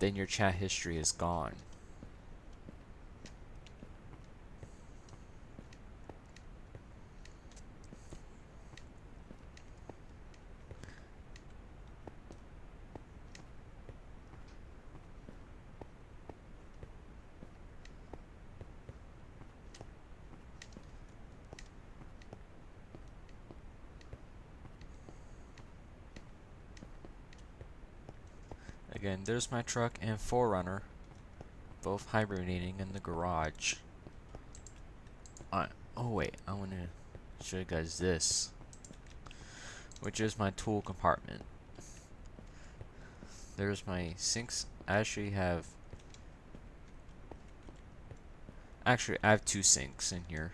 then your chat history is gone. Again, there's my truck and 4Runner, both hibernating in the garage. Oh wait, I want to show you guys this, which is my tool compartment. There's my sinks. I actually have two sinks in here,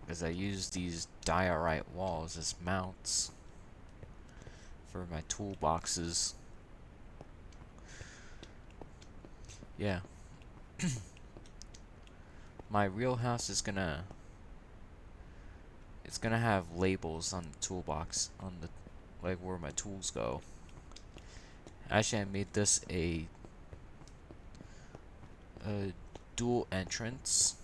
because I use these diorite walls as mounts for my toolboxes. Yeah. My real house is gonna have labels on the toolbox, on the like where my tools go. Actually, I made this a dual entrance.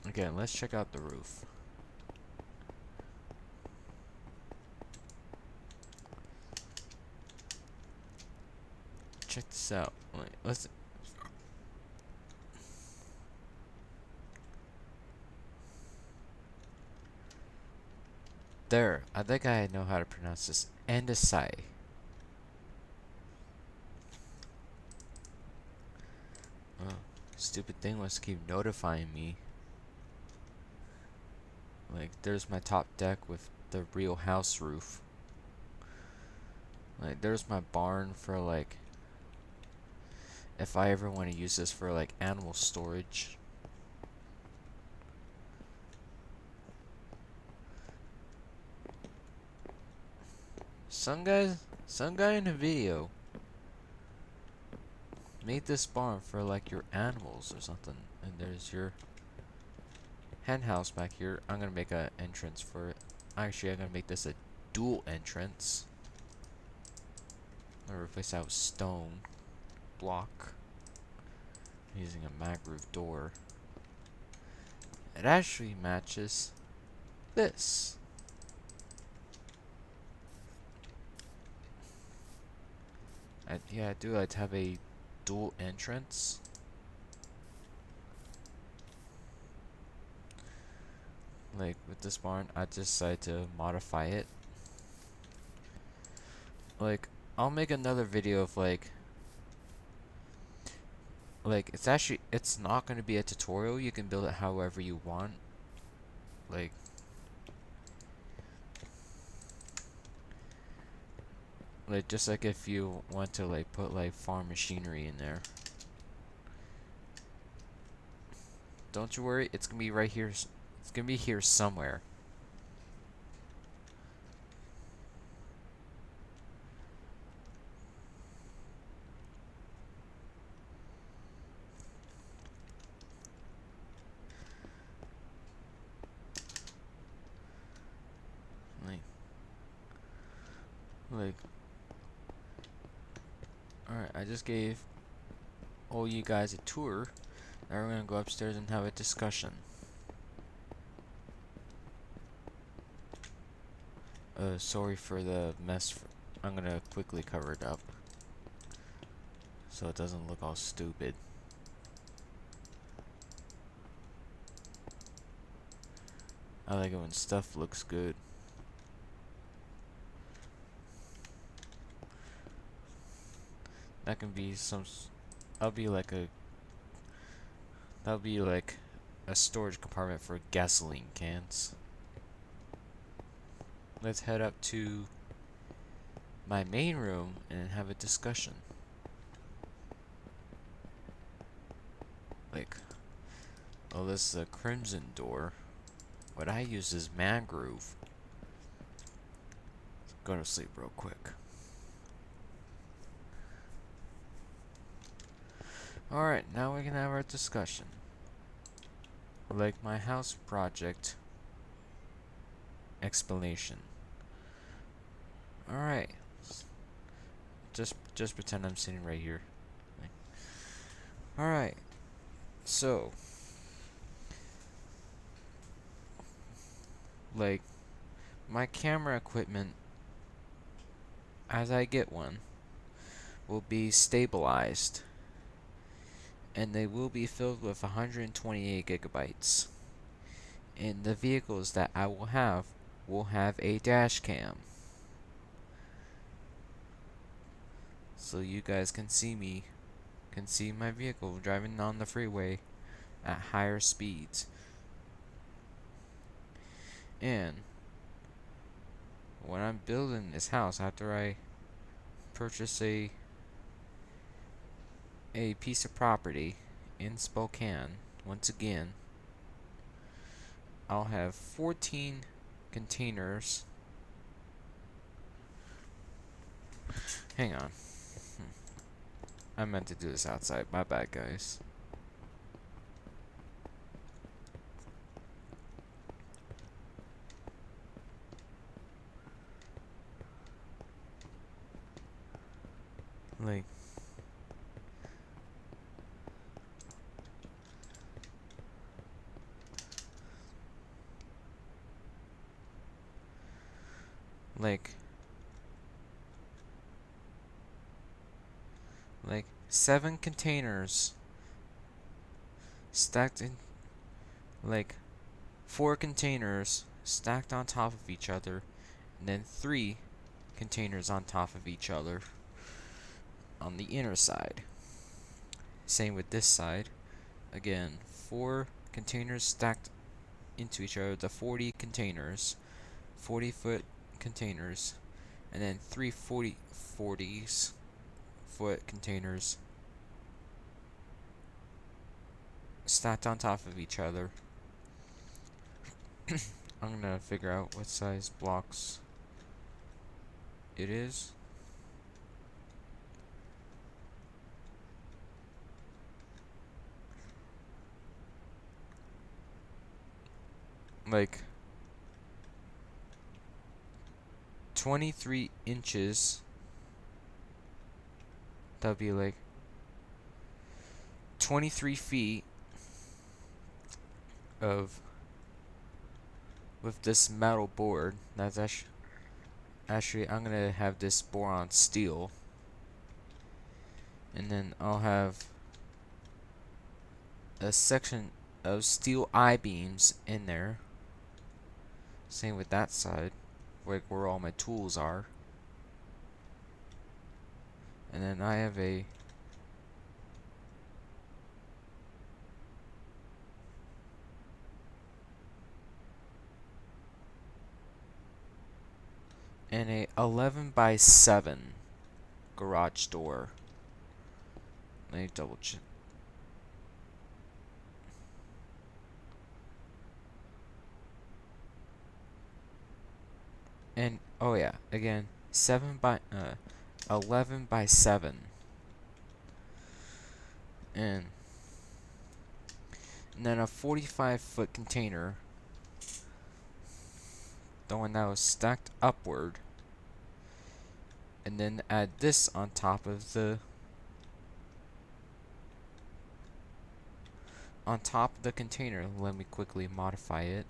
Again, let's check out the roof. Check this out. Wait, let's. There, I think I know how to pronounce this. Andesite. Oh, stupid thing wants to keep notifying me. Like, there's my top deck with the real house roof. Like, there's my barn for, like, if I ever want to use this for, like, animal storage. Some guy in a video made this barn for, like, your animals or something. And there's your hen house back here. I'm gonna make an entrance for it. Actually, I'm gonna make this a dual entrance. I'm gonna replace that with stone block. I'm using a mag roof door. It actually matches this. Yeah, I do like to have a dual entrance. Like with this barn, I decided to modify it. Like, I'll make another video of like it's not going to be a tutorial. You can build it however you want. Like, just like if you want to like put like farm machinery in there. Don't you worry, it's gonna be right here. It's gonna be here somewhere. Like, alright, I just gave all you guys a tour. Now we're gonna go upstairs and have a discussion. Sorry for the mess. I'm gonna quickly cover it up so it doesn't look all stupid. I like it when stuff looks good. That can be that'll be like a storage compartment for gasoline cans. Let's head up to my main room and have a discussion. Like, oh, this is a crimson door. What I use is mangrove. Go to sleep real quick. Alright, now we can have our discussion. Like my house project explanation. Alright. Just pretend I'm sitting right here. Alright. So, like, my camera equipment, as I get one, will be stabilized. And they will be filled with 128 gigabytes. And the vehicles that I will have a dash cam. So you guys can see my vehicle driving on the freeway at higher speeds. And when I'm building this house, after I purchase a piece of property in Spokane, once again, I'll have 14 containers. Hang on. I meant to do this outside. My bad, guys. Like, like, like 7 containers stacked in, like 4 containers stacked on top of each other, and then 3 containers on top of each other on the inner side. Same with this side. Again, 4 containers stacked into each other, the 40 containers, 40-foot containers, and then 3 40s-foot containers stacked on top of each other. I'm gonna figure out what size blocks it is. Like 23 inches. That'd be like 23 feet of with this metal board. That's actually I'm gonna have this boron steel, and then I'll have a section of steel I-beams in there. Same with that side, where all my tools are. And then I have a and a 11 by 7 garage door. Let me double check. And oh yeah, again, 11 by 7. And then a 45-foot container, the one that was stacked upward, and then add this on top of the container. Let me quickly modify it.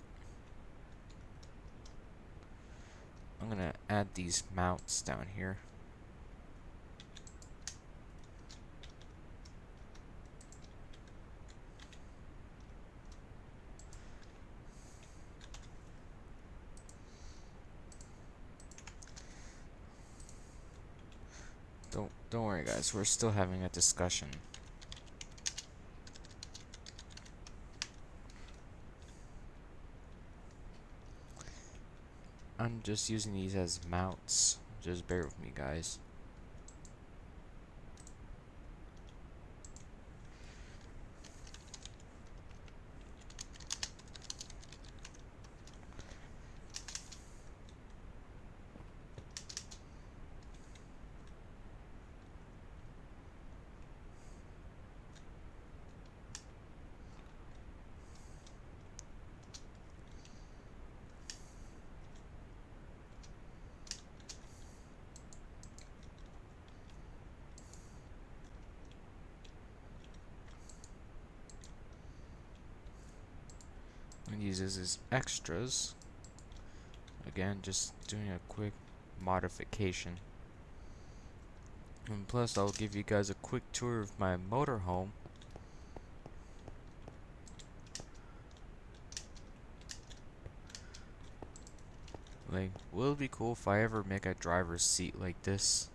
I'm gonna add these mounts down here. Don't worry, guys. We're still having a discussion. I'm just using these as mounts. Just bear with me, guys. these as extras. Again, just doing a quick modification. And plus, I'll give you guys a quick tour of my motorhome. Like, will it be cool if I ever make a driver's seat like this?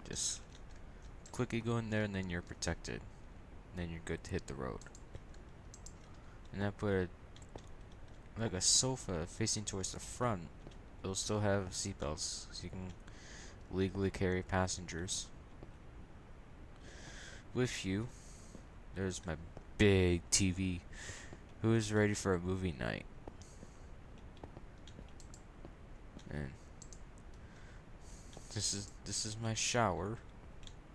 Just quickly go in there and then you're protected. And then you're good to hit the road. And I put like a sofa facing towards the front. It'll still have seatbelts, so you can legally carry passengers with you. There's my big TV. Who is ready for a movie night? And this is my shower,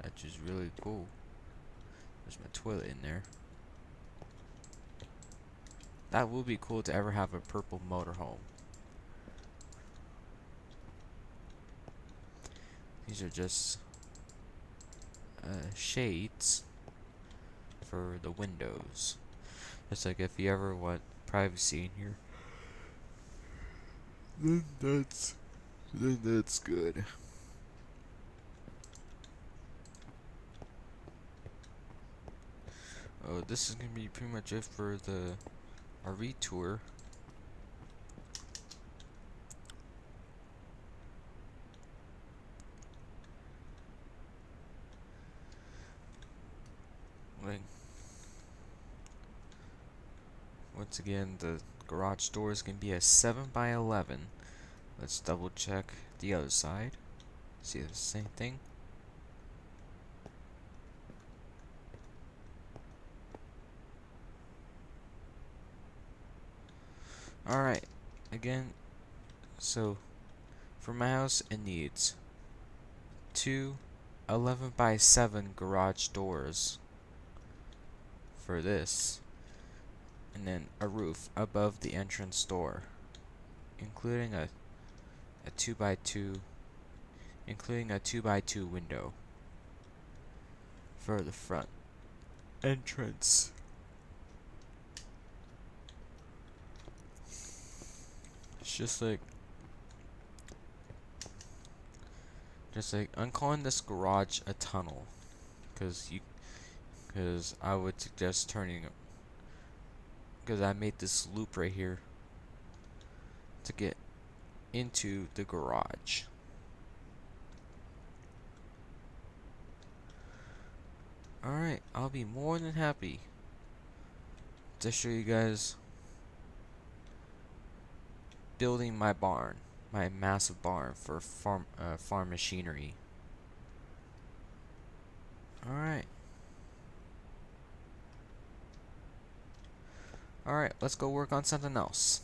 which is really cool. There's my toilet in there. That would be cool to ever have a purple motorhome. These are just shades for the windows. It's like if you ever want privacy in here, then that's good. Oh, this is gonna be pretty much it for the RV tour. Like, once again, the garage door is gonna be a 7x11. Let's double check the other side. See the same thing. Alright, again, so for my house it needs two 11x7 garage doors for this, and then a roof above the entrance door, including a 2x2, including a 2x2 window for the front entrance. It's just like I'm calling this garage a tunnel, because I would suggest turning it, because I made this loop right here to get into the garage. Alright, I'll be more than happy to show you guys building my barn, my massive barn for farm machinery. Alright. Alright, let's go work on something else.